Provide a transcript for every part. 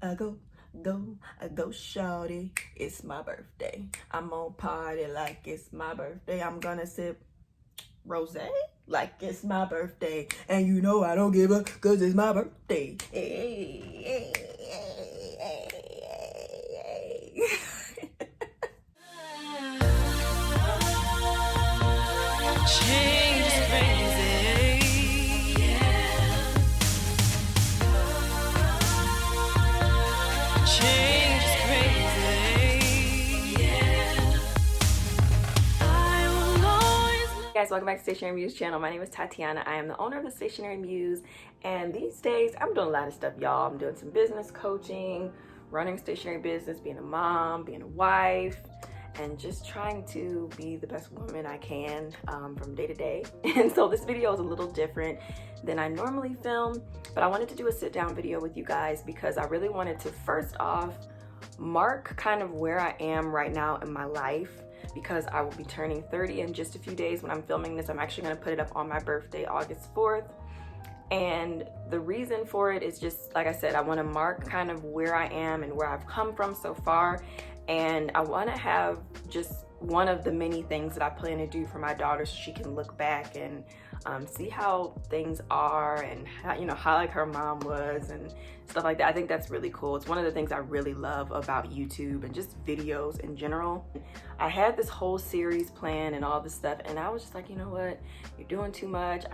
I go shawty, it's my birthday. I'm gonna party like it's my birthday. I'm gonna sip rosé like it's my birthday. And you know I don't give a cause it's my birthday. Hey, hey, hey, hey, hey. Change is crazy. Yeah. Change is crazy. Yeah. I will always. Hey guys, welcome back to Stationary Muse channel. My name is Tatiana. I am the owner of the Stationary Muse, and these days I'm doing a lot of stuff, y'all. I'm doing some business coaching, running a stationary business, being a mom, being a wife, and just trying to be the best woman I can from day to day. And so this video is a little different than I normally film, but I wanted to do a sit down video with you guys because I really wanted to first off mark kind of where I am right now in my life, because I will be turning 30 in just a few days when I'm filming this. I'm actually gonna put it up on my birthday, August 4th. And the reason for it is just, like I said, I wanna mark kind of where I am and where I've come from so far. And I wanna have just one of the many things that I plan to do for my daughter so she can look back and see how things are and how, you know, how like her mom was and stuff like that. I think that's really cool. It's one of the things I really love about YouTube and just videos in general. I had this whole series planned and all this stuff, and I was just like, you know what, you're doing too much.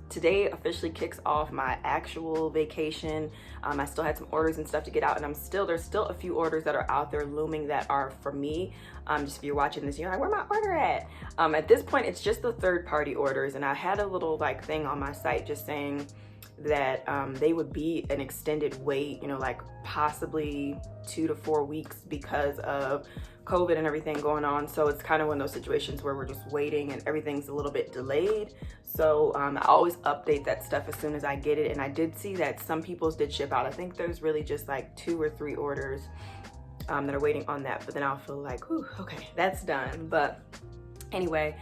Today officially kicks off my actual vacation. I still had some orders and stuff to get out, and there's still a few orders that are out there looming that are for me. Just if you're watching this, you're like, where my order at? At this point, it's just the third-party orders, and I had a little like thing on my site just saying that they would be an extended wait, you know, like possibly 2 to 4 weeks because of COVID and everything going on. So it's kind of one of those situations where we're just waiting and everything's a little bit delayed. So I always update that stuff as soon as I get it. And I did see that some people's did ship out. I think there's really just like 2 or 3 orders that are waiting on that. But then I'll feel like, whew, okay, that's done. But anyway,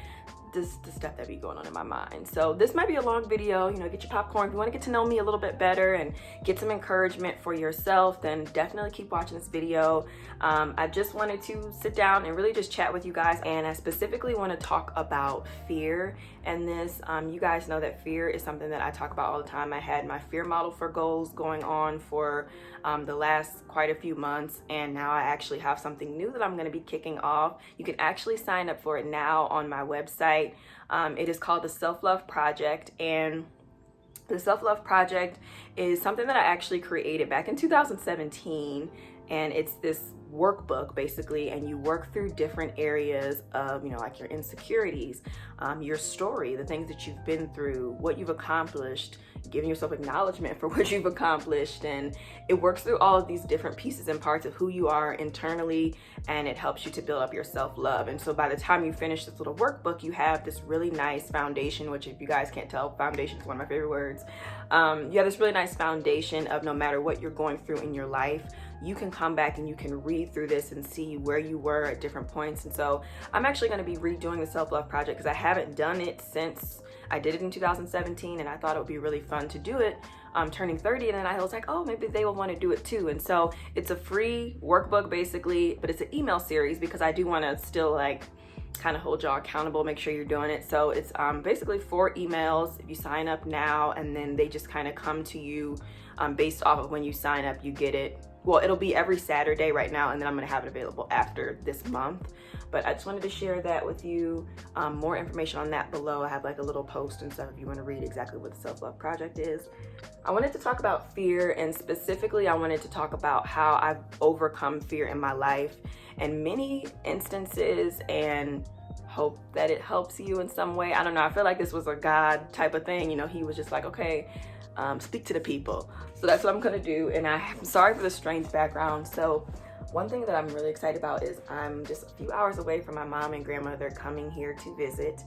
this the stuff that be going on in my mind. So this might be a long video, you know, get your popcorn. If you want to get to know me a little bit better and get some encouragement for yourself, then definitely keep watching this video. I just wanted to sit down and really just chat with you guys, and I specifically want to talk about fear. And this, you guys know that fear is something that I talk about all the time. I had my fear model for goals going on for the last quite a few months, and now I actually have something new that I'm going to be kicking off. You can actually sign up for it now on my website. It is called the Self-Love Project, and the Self-Love Project is something that I actually created back in 2017, and it's this workbook basically, and you work through different areas of, you know, like your insecurities, your story, the things that you've been through, what you've accomplished, giving yourself acknowledgement for what you've accomplished. And it works through all of these different pieces and parts of who you are internally, and it helps you to build up your self-love. And so by the time you finish this little workbook, you have this really nice foundation, which if you guys can't tell, foundation is one of my favorite words. You have this really nice foundation of no matter what you're going through in your life, you can come back and you can read through this and see where you were at different points. And so I'm actually going to be redoing the Self-Love Project because I haven't done it since I did it in 2017, and I thought it would be really fun to do it turning 30. And then I was like, oh, maybe they will want to do it too. And so it's a free workbook basically, but it's an email series because I do want to still like kind of hold y'all accountable, make sure you're doing it. So it's basically 4 emails if you sign up now, and then they just kind of come to you based off of when you sign up. You get it, well, it'll be every Saturday right now, and then I'm gonna have it available after this month. But I just wanted to share that with you. More information on that below. I have like a little post and stuff if you want to read exactly what the Self-Love Project is. I wanted to talk about fear, and specifically I wanted to talk about how I've overcome fear in my life in many instances, and hope that it helps you in some way. I don't know, I feel like this was a God type of thing, you know. He was just like, okay, speak to the people. So that's what I'm gonna do. And I'm sorry for the strange background. So one thing that I'm really excited about is I'm just a few hours away from my mom and grandmother coming here to visit.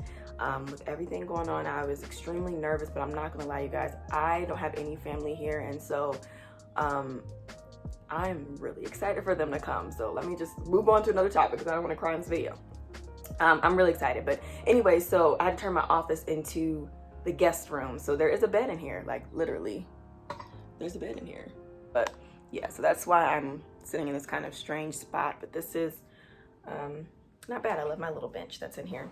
With everything going on, I was extremely nervous, but I'm not gonna lie, you guys, I don't have any family here, and so I'm really excited for them to come. So let me just move on to another topic because I don't want to cry in this video. I'm really excited, but anyway, so I had to turn my office into the guest room. So there is a bed in here, like literally there's a bed in here. But yeah, so that's why I'm sitting in this kind of strange spot, but this is not bad. I love my little bench that's in here.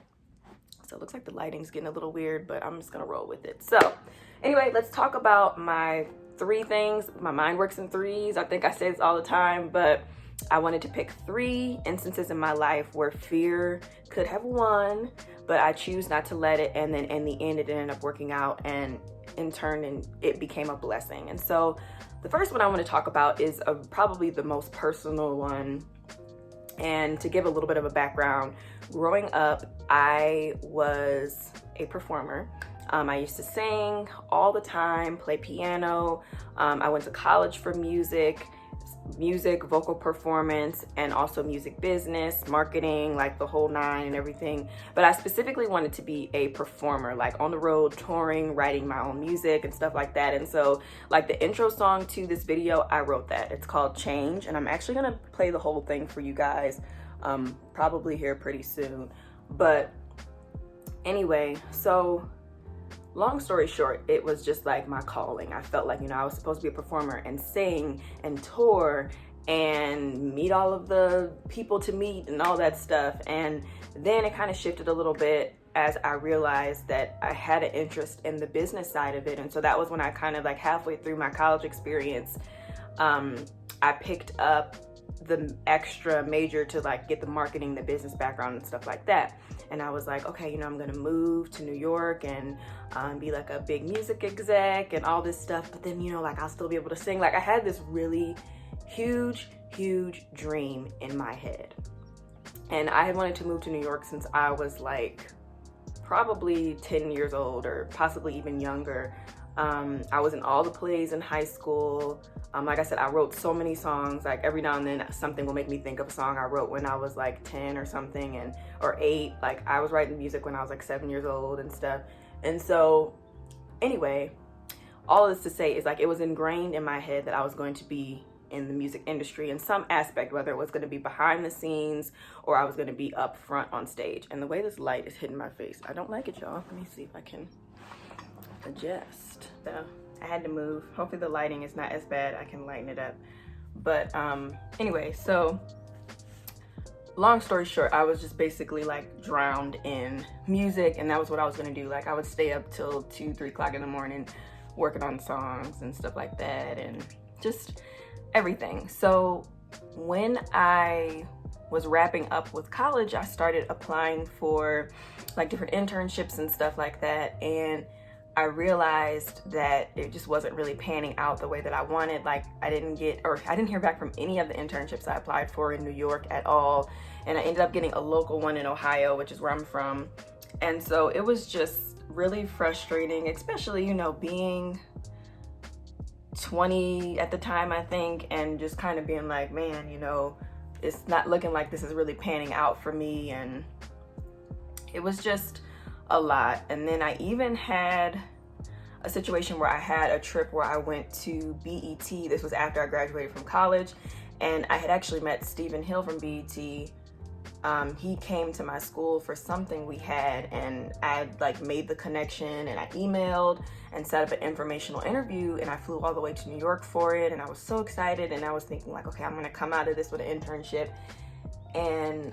So it looks like the lighting's getting a little weird, but I'm just gonna roll with it. So anyway, let's talk about my 3 things. My mind works in threes. I think I say this all the time, but I wanted to pick 3 instances in my life where fear could have won, but I choose not to let it. And then in the end, it ended up working out, and in turn, and it became a blessing. And so the first one I want to talk about is probably the most personal one. And to give a little bit of a background, growing up, I was a performer. I used to sing all the time, play piano. I went to college for music, vocal performance, and also music business, marketing, like the whole 9 and everything. But I specifically wanted to be a performer, like on the road, touring, writing my own music and stuff like that. And so like the intro song to this video, I wrote that. It's called Change, and I'm actually gonna play the whole thing for you guys probably here pretty soon. But anyway, so long story short, it was just like my calling. I felt like, I was supposed to be a performer and sing and tour and meet all of the people to meet and all that stuff. And then it kind of shifted a little bit as I realized that I had an interest in the business side of it. And so that was when I kind of like halfway through my college experience, I picked up the extra major to like get the marketing, the business background and stuff like that. And I was like, okay, I'm gonna move to New York and be like a big music exec and all this stuff. But then, like I'll still be able to sing. Like I had this really huge dream in my head. And I had wanted to move to New York since I was like probably 10 years old or possibly even younger. I was in all the plays in high school. Like I said, I wrote so many songs. Like every now and then something will make me think of a song I wrote when I was like 10 or something, or 8. Like I was writing music when I was like 7 years old and stuff. And so anyway, all this to say is like it was ingrained in my head that I was going to be in the music industry in some aspect, whether it was going to be behind the scenes or I was going to be up front on stage. And the way this light is hitting my face, I don't like it, y'all. Let me see if I can adjust. So I had to move. Hopefully the lighting is not as bad. I can lighten it up. But anyway, so long story short, I was just basically like drowned in music, and that was what I was gonna do. Like I would stay up till 2-3 o'clock in the morning working on songs and stuff like that, and just everything. So when I was wrapping up with college, I started applying for like different internships and stuff like that, and I realized that it just wasn't really panning out the way that I wanted. Like I didn't hear back from any of the internships I applied for in New York at all. And I ended up getting a local one in Ohio, which is where I'm from. And so it was just really frustrating, especially, being 20 at the time, I think, and just kind of being like, man, it's not looking like this is really panning out for me. And it was just a lot. And then I even had a situation where I had a trip where I went to BET. This was after I graduated from college, and I had actually met Stephen Hill from BET. He came to my school for something we had, and I like made the connection, and I emailed and set up an informational interview, and I flew all the way to New York for it, and I was so excited, and I was thinking like, okay, I'm gonna come out of this with an internship. And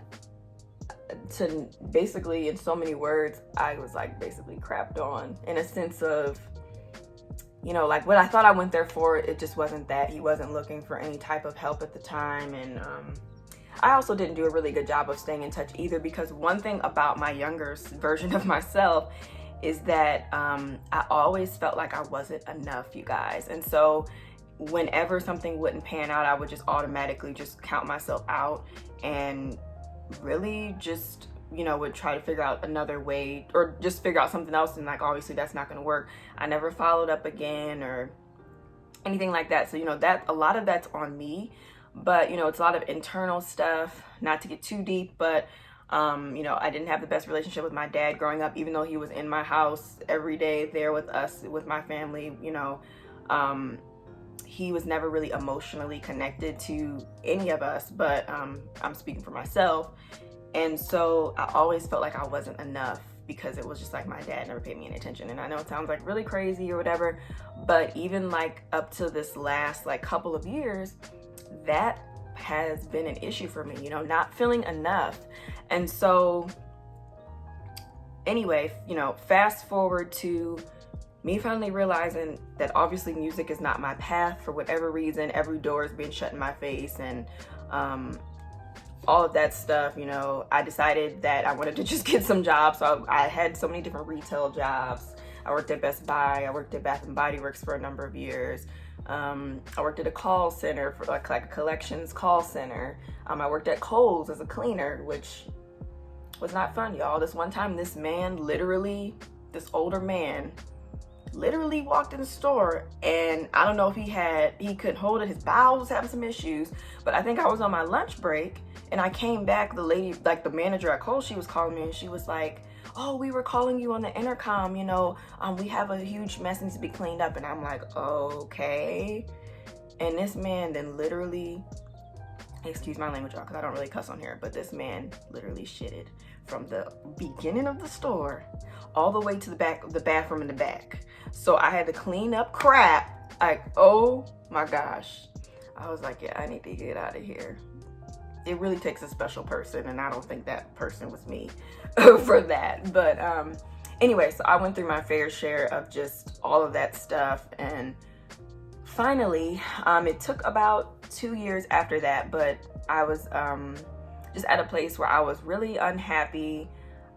to basically, in so many words, I was like basically crapped on, in a sense of, like what I thought I went there for, it just wasn't that. He wasn't looking for any type of help at the time. And I also didn't do a really good job of staying in touch either, because one thing about my younger version of myself is that I always felt like I wasn't enough, you guys. And so whenever something wouldn't pan out, I would just automatically just count myself out and really just, would try to figure out another way, or just figure out something else. And like, obviously that's not going to work. I never followed up again or anything like that. So, that a lot of that's on me, but, it's a lot of internal stuff, not to get too deep, but, I didn't have the best relationship with my dad growing up, even though he was in my house every day there with us, with my family. He was never really emotionally connected to any of us, but I'm speaking for myself. And so I always felt like I wasn't enough. because it was just like my dad never paid me any attention. And I know it sounds like really crazy or whatever, but even like up to this last like couple of years, that has been an issue for me, you know, not feeling enough. And so anyway, you know, fast forward to me finally realizing that obviously music is not my path for whatever reason. Every door has been shut in my face, and all of that stuff, you know, I decided that I wanted to just get some jobs. So I had so many different retail jobs. I worked at Best Buy, I worked at Bath and Body Works for a number of years. I worked at a call center for like a collections call center. I worked at Kohl's as a cleaner, which was not fun, y'all. This one time, this older man literally walked in the store, and I don't know if he couldn't hold it, his bowels was having some issues, but I think I was on my lunch break, and I came back, the lady, like the manager at Kohl's, she was calling me, and she was like, oh, we were calling you on the intercom, you know, we have a huge mess needs to be cleaned up. And I'm like, okay. And this man then literally, excuse my language, y'all, because I don't really cuss on here, but this man literally shitted from the beginning of the store all the way to the back of the bathroom in the back. So I had to clean up crap. Like, oh my gosh. I was like, yeah, I need to get out of here. It really takes a special person, and I don't think that person was me for that. But anyway, so I went through my fair share of just all of that stuff, and finally, it took about 2 years after that, but I was just at a place where I was really unhappy.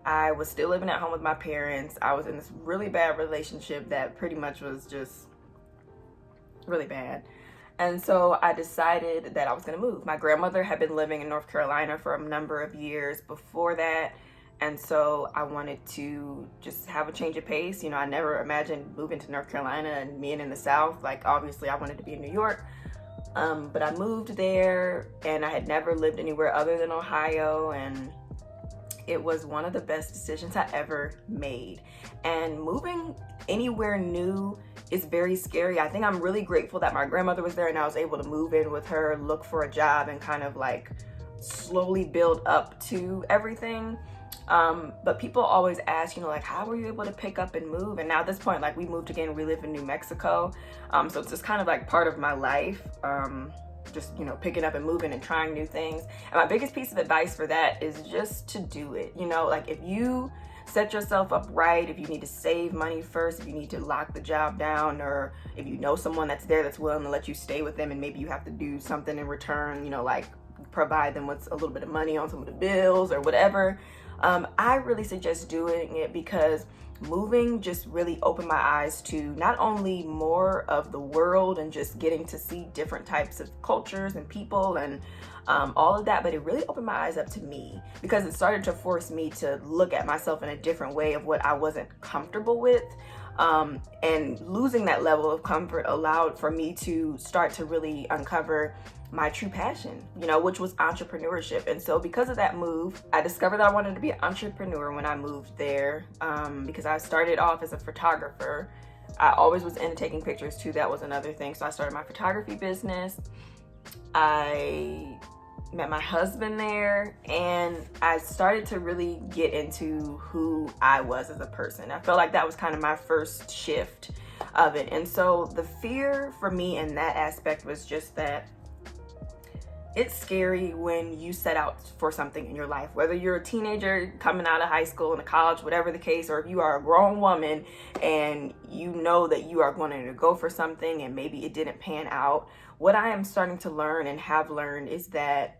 I was still living at home with my parents. I was in this really bad relationship that pretty much was just really bad. And so I decided that I was gonna move. My grandmother had been living in North Carolina for a number of years before that. And so I wanted to just have a change of pace. You know, I never imagined moving to North Carolina and being in the South. Like, obviously I wanted to be in New York. But I moved there, and I had never lived anywhere other than Ohio. And it was one of the best decisions I ever made. And moving anywhere new is very scary. I think I'm really grateful that my grandmother was there and I was able to move in with her, look for a job, and kind of like slowly build up to everything. But people always ask, you know, like, how were you able to pick up and move? And now at this point, like, we moved again, we live in New Mexico. So it's just kind of like part of my life. Just, you know, picking up and moving and trying new things. And my biggest piece of advice for that is just to do it. You know, like, if you set yourself up right, if you need to save money first, if you need to lock the job down, or if you know someone that's there that's willing to let you stay with them and maybe you have to do something in return, you know, like provide them with a little bit of money on some of the bills or whatever, I really suggest doing it, because moving just really opened my eyes to not only more of the world and just getting to see different types of cultures and people and all of that, but it really opened my eyes up to me, because it started to force me to look at myself in a different way of what I wasn't comfortable with. And losing that level of comfort allowed for me to start to really uncover my true passion, you know, which was entrepreneurship. And so because of that move, I discovered that I wanted to be an entrepreneur when I moved there, because I started off as a photographer. I always was into taking pictures too. That was another thing. So I started my photography business. I met my husband there, and I started to really get into who I was as a person. I felt like that was kind of my first shift of it. And so the fear for me in that aspect was just that it's scary when you set out for something in your life, whether you're a teenager coming out of high school and college, whatever the case, or if you are a grown woman and you know that you are going to go for something and maybe it didn't pan out. What I am starting to learn and have learned is that,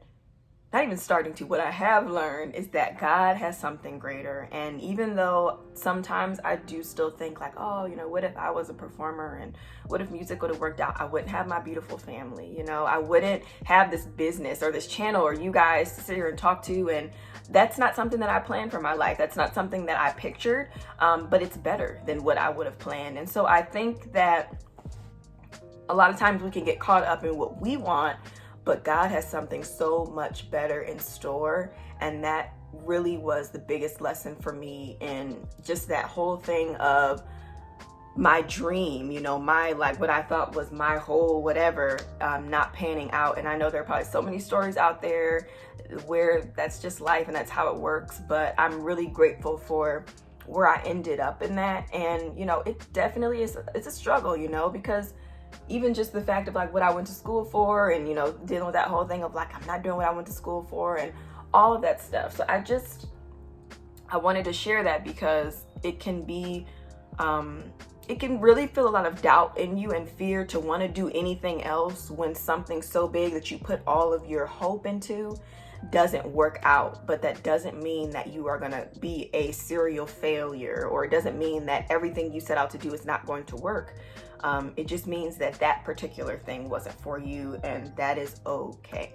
not even starting to, what I have learned is that God has something greater. And even though sometimes I do still think like, oh, you know, what if I was a performer, and what if music would have worked out? I wouldn't have my beautiful family, you know, I wouldn't have this business or this channel or you guys to sit here and talk to. And that's not something that I planned for my life. That's not something that I pictured, but it's better than what I would have planned. And so I think that a lot of times we can get caught up in what we want, but God has something so much better in store. And that really was the biggest lesson for me in just that whole thing of my dream, you know, my, like what I thought was my whole whatever, not panning out. And I know there are probably so many stories out there where that's just life and that's how it works. But I'm really grateful for where I ended up in that. And, you know, it definitely is, it's a struggle, you know, because even just the fact of like what I went to school for and, you know, dealing with that whole thing of like, I'm not doing what I went to school for and all of that stuff. So I wanted to share that because it can be, it can really feel a lot of doubt in you and fear to want to do anything else when something so big that you put all of your hope into doesn't work out. But that doesn't mean that you are going to be a serial failure, or it doesn't mean that everything you set out to do is not going to work. It just means that that particular thing wasn't for you, and that is okay.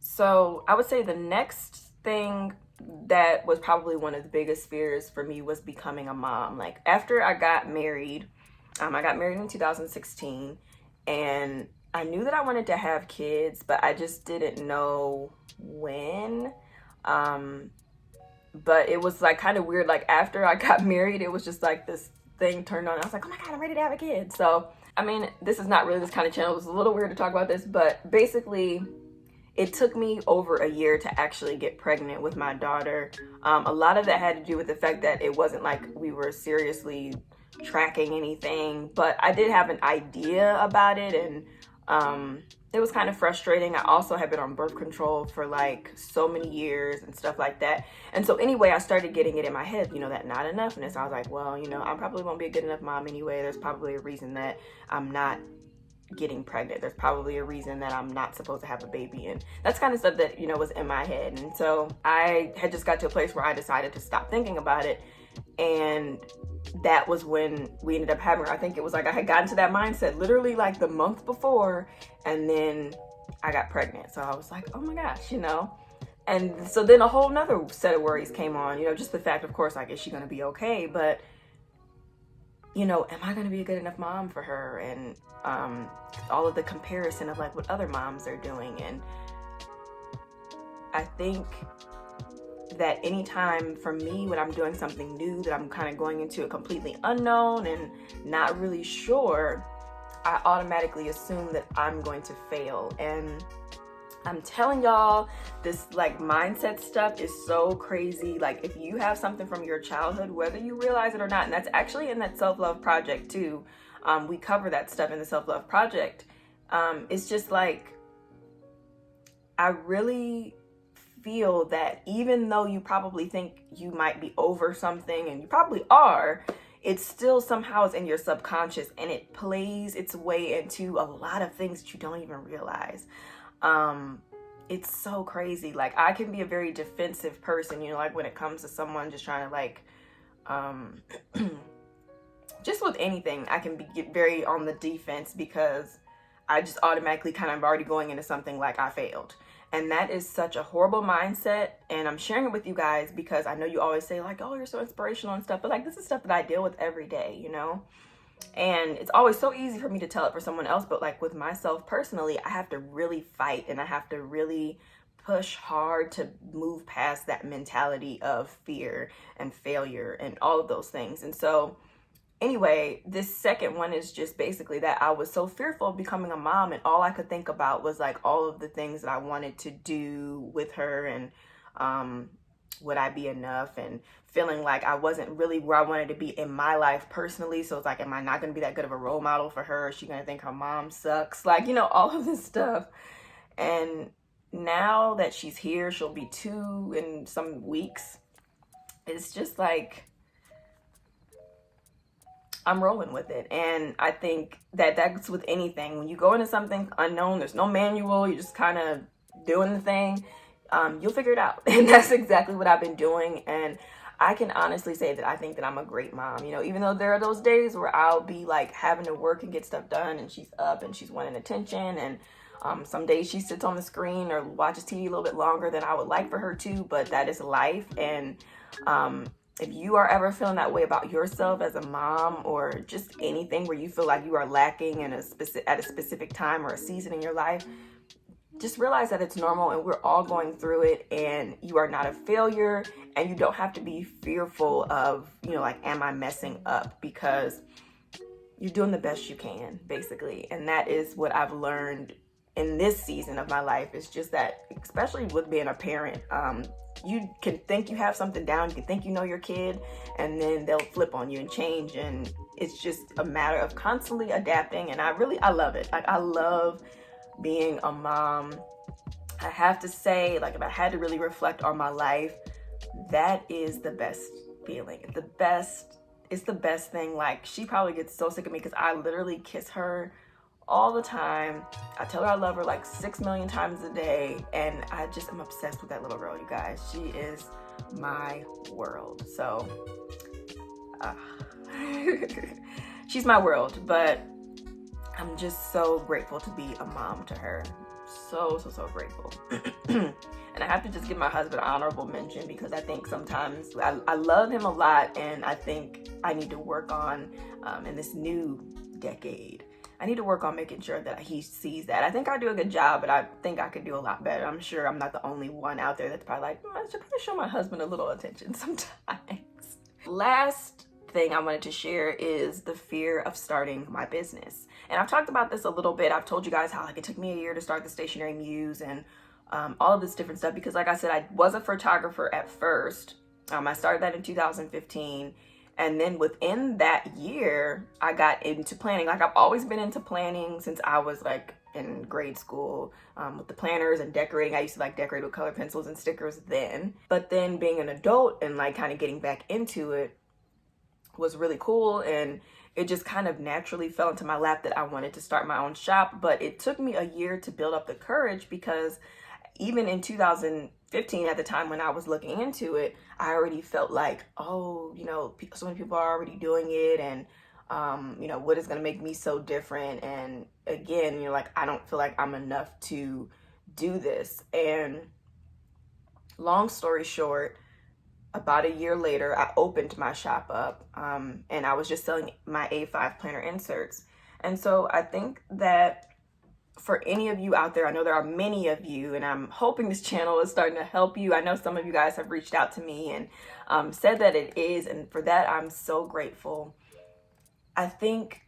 So I would say the next thing that was probably one of the biggest fears for me was becoming a mom. Like after I got married in 2016, and I knew that I wanted to have kids, but I just didn't know when. Um, but it was like kind of weird. Like after I got married, it was just like this thing turned on. I was like, oh my God, I'm ready to have a kid. So, I mean, this is not really this kind of channel. It was a little weird to talk about this, but basically, it took me over a year to actually get pregnant with my daughter. A lot of that had to do with the fact that it wasn't like we were seriously tracking anything, but I did have an idea about it, and it was kind of frustrating. I also had been on birth control for like so many years and stuff like that. And so anyway, I started getting it in my head, you know, that not enoughness. I was like, well, you know, I probably won't be a good enough mom anyway. There's probably a reason that I'm not getting pregnant. There's probably a reason that I'm not supposed to have a baby, and that's kind of stuff that, you know, was in my head. And so I had just got to a place where I decided to stop thinking about it, and that was when we ended up having her. I think it was like I had gotten to that mindset literally like the month before, and then I got pregnant. So I was like, oh my gosh, you know. And so then a whole nother set of worries came on, you know, just the fact, of course, like, is she going to be okay? But, you know, am I going to be a good enough mom for her? And all of the comparison of like what other moms are doing. And I think that anytime for me when I'm doing something new, that I'm kind of going into a completely unknown and not really sure, I automatically assume that I'm going to fail. And I'm telling y'all, this like mindset stuff is so crazy. Like if you have something from your childhood, whether you realize it or not, and that's actually in that self-love project too. We cover that stuff in the self-love project. It's just like, I really feel that even though you probably think you might be over something, and you probably are, it still somehow is in your subconscious, and it plays its way into a lot of things that you don't even realize. It's so crazy. Like I can be a very defensive person, you know, like when it comes to someone just trying to like, just with anything, I can get very on the defense because I just automatically kind of already going into something like I failed. And that is such a horrible mindset. And I'm sharing it with you guys because I know you always say like, oh, you're so inspirational and stuff. But like, this is stuff that I deal with every day, you know? And it's always so easy for me to tell it for someone else. But like with myself personally, I have to really fight, and I have to really push hard to move past that mentality of fear and failure and all of those things. And so anyway, this second one is just basically that I was so fearful of becoming a mom, and all I could think about was like all of the things that I wanted to do with her, and would I be enough, and feeling like I wasn't really where I wanted to be in my life personally. So it's like, am I not going to be that good of a role model for her? Is she going to think her mom sucks? Like, you know, all of this stuff. And now that she's here, she'll be 2 in some weeks. It's just like, I'm rolling with it. And I think that that's with anything. When you go into something unknown, there's no manual, you're just kind of doing the thing, you'll figure it out. And that's exactly what I've been doing. And I can honestly say that I think that I'm a great mom. You know, even though there are those days where I'll be like having to work and get stuff done, and she's up and she's wanting attention, and some days she sits on the screen or watches TV a little bit longer than I would like for her to, but that is life. And if you are ever feeling that way about yourself as a mom, or just anything where you feel like you are lacking in at a specific time or a season in your life, just realize that it's normal and we're all going through it, and you are not a failure, and you don't have to be fearful of, like, am I messing up? Because you're doing the best you can, basically. And that is what I've learned in this season of my life. It's just that, especially with being a parent, you can think you have something down, you can think you know your kid, and then they'll flip on you and change. And it's just a matter of constantly adapting. And I love it. Like, I love being a mom. I have to say, like, if I had to really reflect on my life, that is the best feeling. It's the best thing. Like, she probably gets so sick of me because I literally kiss her all the time. I tell her I love her like 6 million times a day, and I just am obsessed with that little girl, you guys. She is my world. So she's my world, but I'm just so grateful to be a mom to her. So grateful. And I have to just give my husband an honorable mention, because I think sometimes I love him a lot, and I think I need to work on, in this new decade, I need to work on making sure that he sees that. I think I do a good job, but I think I could do a lot better. I'm sure I'm not the only one out there that's probably like, I should probably show my husband a little attention sometimes. Last thing I wanted to share is the fear of starting my business. And I've talked about this a little bit. I've told you guys how, like, it took me a year to start the Stationary Muse and all of this different stuff, because, like I said, I was a photographer at first. I started that in 2015. And then within that year, I got into planning. Like, I've always been into planning since I was like in grade school, with the planners and decorating. I used to like decorate with colored pencils and stickers then. But then being an adult and like kind of getting back into it was really cool. And it just kind of naturally fell into my lap that I wanted to start my own shop. But it took me a year to build up the courage, because even in 2015, at the time when I was looking into it, I already felt like, oh, so many people are already doing it, and what is going to make me so different? And again, like, I don't feel like I'm enough to do this. And long story short, about a year later, I opened my shop up, and I was just selling my A5 planner inserts. And so I think that for any of you out there, I know there are many of you, and I'm hoping this channel is starting to help you. I know some of you guys have reached out to me and said that it is, and for that, I'm so grateful. I think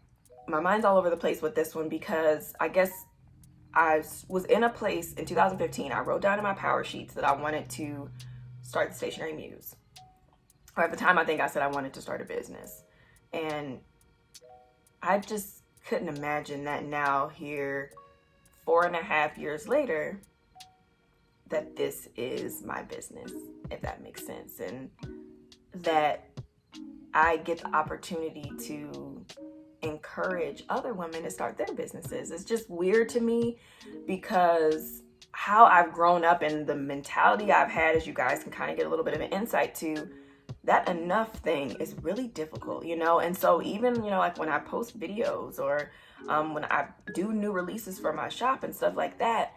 my mind's all over the place with this one, because I guess I was in a place in 2015, I wrote down in my power sheets that I wanted to start the Stationary Muse. Or at the time, I think I said I wanted to start a business. And I just couldn't imagine that now, here 4.5 years later, that this is my business, if that makes sense. And that I get the opportunity to encourage other women to start their businesses. It's just weird to me, because how I've grown up and the mentality I've had, as you guys can kind of get a little bit of an insight to, that enough thing is really difficult, And so even, like when I post videos, or when I do new releases for my shop and stuff like that,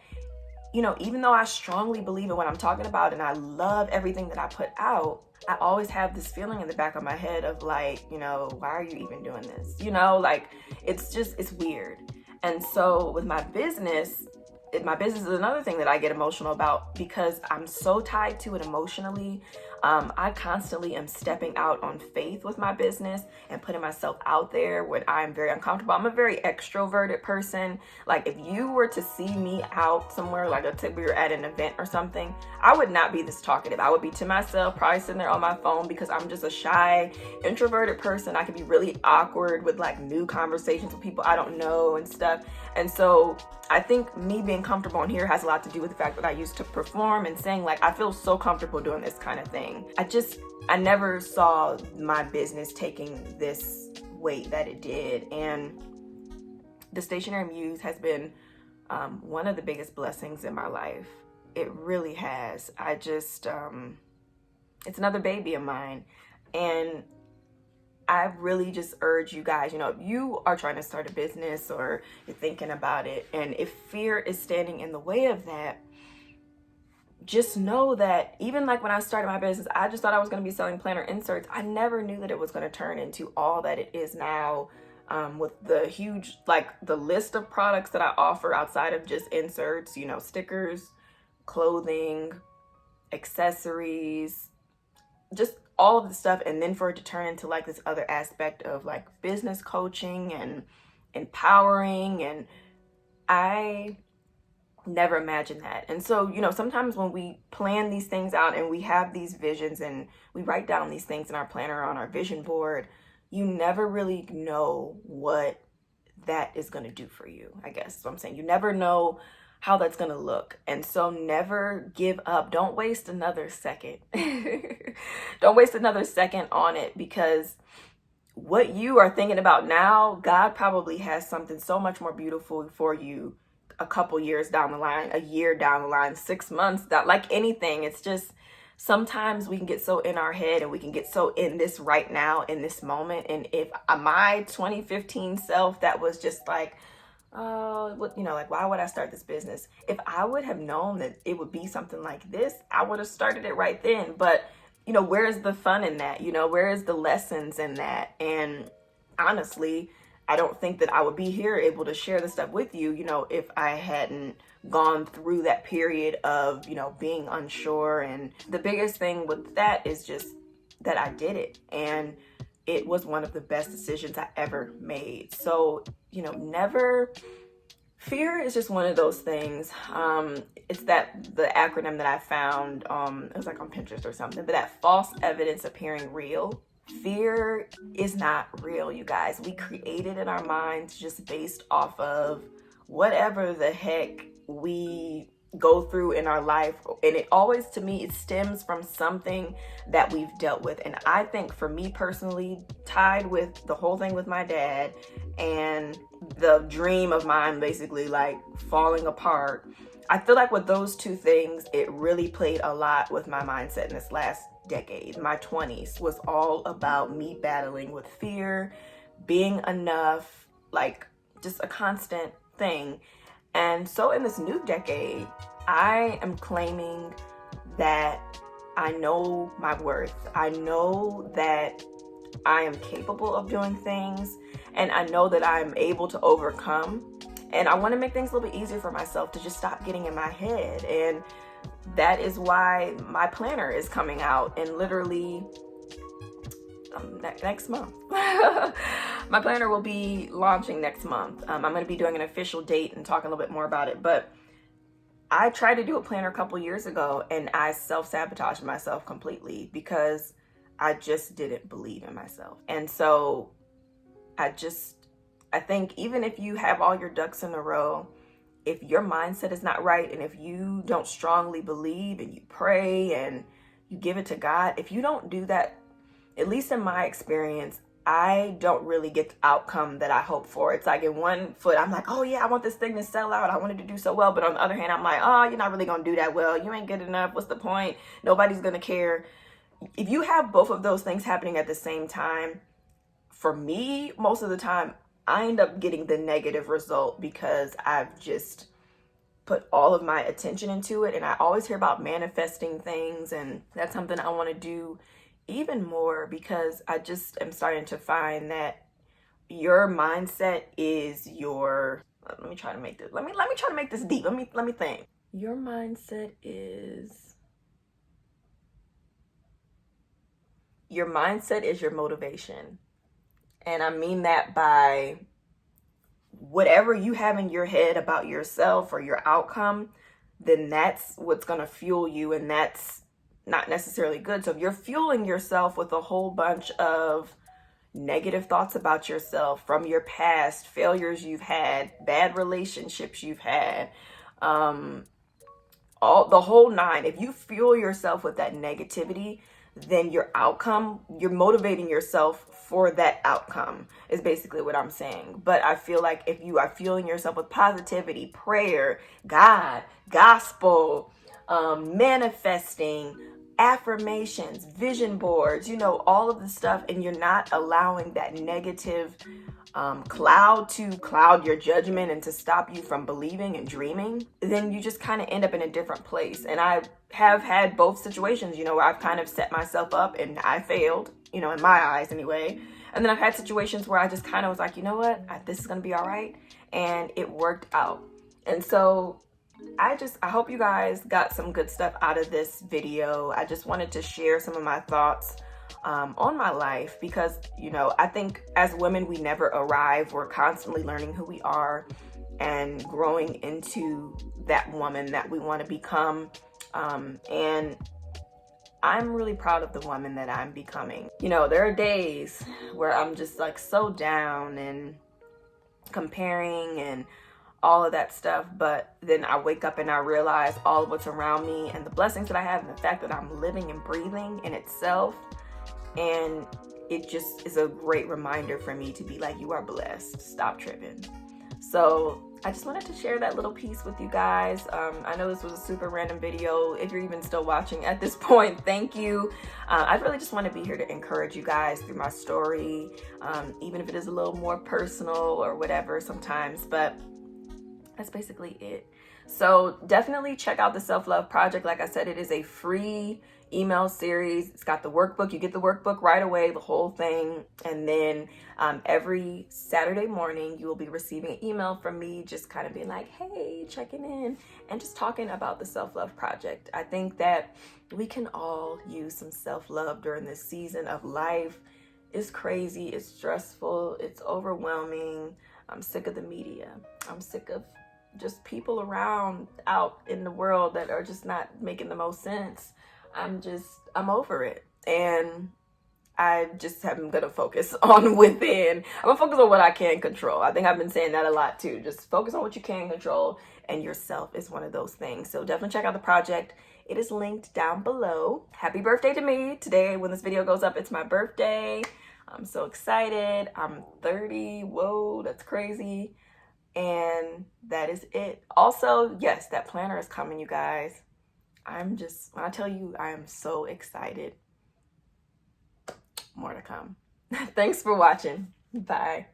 even though I strongly believe in what I'm talking about and I love everything that I put out, I always have this feeling in the back of my head of like, why are you even doing this? Like, it's weird. And so with my business is another thing that I get emotional about, because I'm so tied to it emotionally. I constantly am stepping out on faith with my business and putting myself out there when I'm very uncomfortable. I'm a very extroverted person. Like, if you were to see me out somewhere, like we were at an event or something, I would not be this talkative. I would be to myself, probably sitting there on my phone, because I'm just a shy, introverted person. I can be really awkward with like new conversations with people I don't know and stuff. And so I think me being comfortable in here has a lot to do with the fact that I used to perform and sing. Like, I feel so comfortable doing this kind of thing. I never saw my business taking this weight that it did. And the Stationary Muse has been one of the biggest blessings in my life. It really has. It's another baby of mine. And I really just urge you guys, if you are trying to start a business or you're thinking about it, and if fear is standing in the way of that, just know that even like when I started my business, I just thought I was going to be selling planner inserts. I never knew that it was going to turn into all that it is now. with the huge, like the list of products that I offer outside of just inserts, you know, stickers, clothing, accessories, just all of the stuff. And then for it to turn into like this other aspect of like business coaching and empowering. And I never imagined that. And so, you know, sometimes when we plan these things out and we have these visions and we write down these things in our planner or on our vision board, you never really know what that is going to do for you, I guess. So I'm saying you never know how that's going to look. And so never give up. Don't waste another second. Don't waste another second on it, because what you are thinking about now, God probably has something so much more beautiful for you a couple years down the line, a year down the line, 6 months, that like anything. It's just sometimes we can get so in our head and we can get so in this right now, in this moment. And if my 2015 self that was just like, oh, what, you know, like, why would I start this business? If I would have known that it would be something like this, I would have started it right then. But, you know, where is the fun in that? You know, where is the lessons in that? And honestly, I don't think that I would be here able to share this stuff with you, you know, if I hadn't gone through that period of, you know, being unsure. And the biggest thing with that is just that I did it. And it was one of the best decisions I ever made. So, you know, never, fear is just one of those things. It's that the acronym that I found, it was like on Pinterest or something, but that false evidence appearing real. Fear is not real, you guys. We create it in our minds just based off of whatever the heck we go through in our life. And it always, to me, it stems from something that we've dealt with. And I think for me personally, tied with the whole thing with my dad and the dream of mine basically like falling apart, I feel like with those two things, it really played a lot with my mindset in this last decade. My 20s was all about me battling with fear, being enough, like just a constant thing. And so in this new decade, I am claiming that I know my worth. I know that I am capable of doing things, and I know that I'm able to overcome. And I want to make things a little bit easier for myself to just stop getting in my head. And that is why my planner is coming out in literally next month. My planner will be launching next month. I'm going to be doing an official date and talking a little bit more about it. But I tried to do a planner a couple years ago and I self-sabotaged myself completely because I just didn't believe in myself. And so I think even if you have all your ducks in a row, if your mindset is not right, and if you don't strongly believe and you pray and you give it to God, if you don't do that, at least in my experience, I don't really get the outcome that I hope for. It's like in one foot, I'm like, oh yeah, I want this thing to sell out. I want it to do so well. But on the other hand, I'm like, oh, you're not really going to do that well. You ain't good enough. What's the point? Nobody's going to care. If you have both of those things happening at the same time, for me, most of the time, I end up getting the negative result because I've just put all of my attention into it. And I always hear about manifesting things, and that's something I want to do even more, because I just am starting to find that your mindset is your, let me try to make this deep. Let me think. Your mindset is your motivation. And I mean that by whatever you have in your head about yourself or your outcome, then that's what's going to fuel you. And that's not necessarily good. So if you're fueling yourself with a whole bunch of negative thoughts about yourself from your past, failures you've had, bad relationships you've had, all the whole nine, if you fuel yourself with that negativity, then your outcome, you're motivating yourself for that outcome is basically what I'm saying. But I feel like if you are fueling yourself with positivity, prayer, God, gospel, manifesting, affirmations, vision boards, you know, all of the stuff, and you're not allowing that negative cloud to cloud your judgment and to stop you from believing and dreaming, then you just kind of end up in a different place. And I have had both situations, you know, where I've kind of set myself up and I failed, you know, in my eyes anyway. And then I've had situations where I just kind of was like, you know what, this is gonna be all right, and it worked out. And so I hope you guys got some good stuff out of this video. I just wanted to share some of my thoughts on my life, because, you know, I think as women, we never arrive. We're constantly learning who we are and growing into that woman that we want to become. And I'm really proud of the woman that I'm becoming. You know, there are days where I'm just like so down and comparing and all of that stuff, but then I wake up and I realize all of what's around me and the blessings that I have and the fact that I'm living and breathing in itself. And it just is a great reminder for me to be like, you are blessed, stop tripping. So I just wanted to share that little piece with you guys. I know this was a super random video. If you're even still watching at this point, thank you. I really just want to be here to encourage you guys through my story, even if it is a little more personal or whatever sometimes, but that's basically it. So definitely check out the Self-Love Project. Like I said, it is a free email series. It's got the workbook. You get the workbook right away, the whole thing. And then every Saturday morning, you will be receiving an email from me just kind of being like, hey, checking in and just talking about the Self-Love Project. I think that we can all use some self-love during this season of life. It's crazy. It's stressful. It's overwhelming. I'm sick of the media. I'm sick of just people around out in the world that are just not making the most sense. I'm over it. And I just am going to focus on within. I'm going to focus on what I can control. I think I've been saying that a lot too. Just focus on what you can control, and yourself is one of those things. So definitely check out the project. It is linked down below. Happy birthday to me. Today, when this video goes up, it's my birthday. I'm so excited. I'm 30. Whoa, that's crazy. And that is it. Also, yes, that planner is coming, you guys. When I tell you, I am so excited. More to come. Thanks for watching. Bye.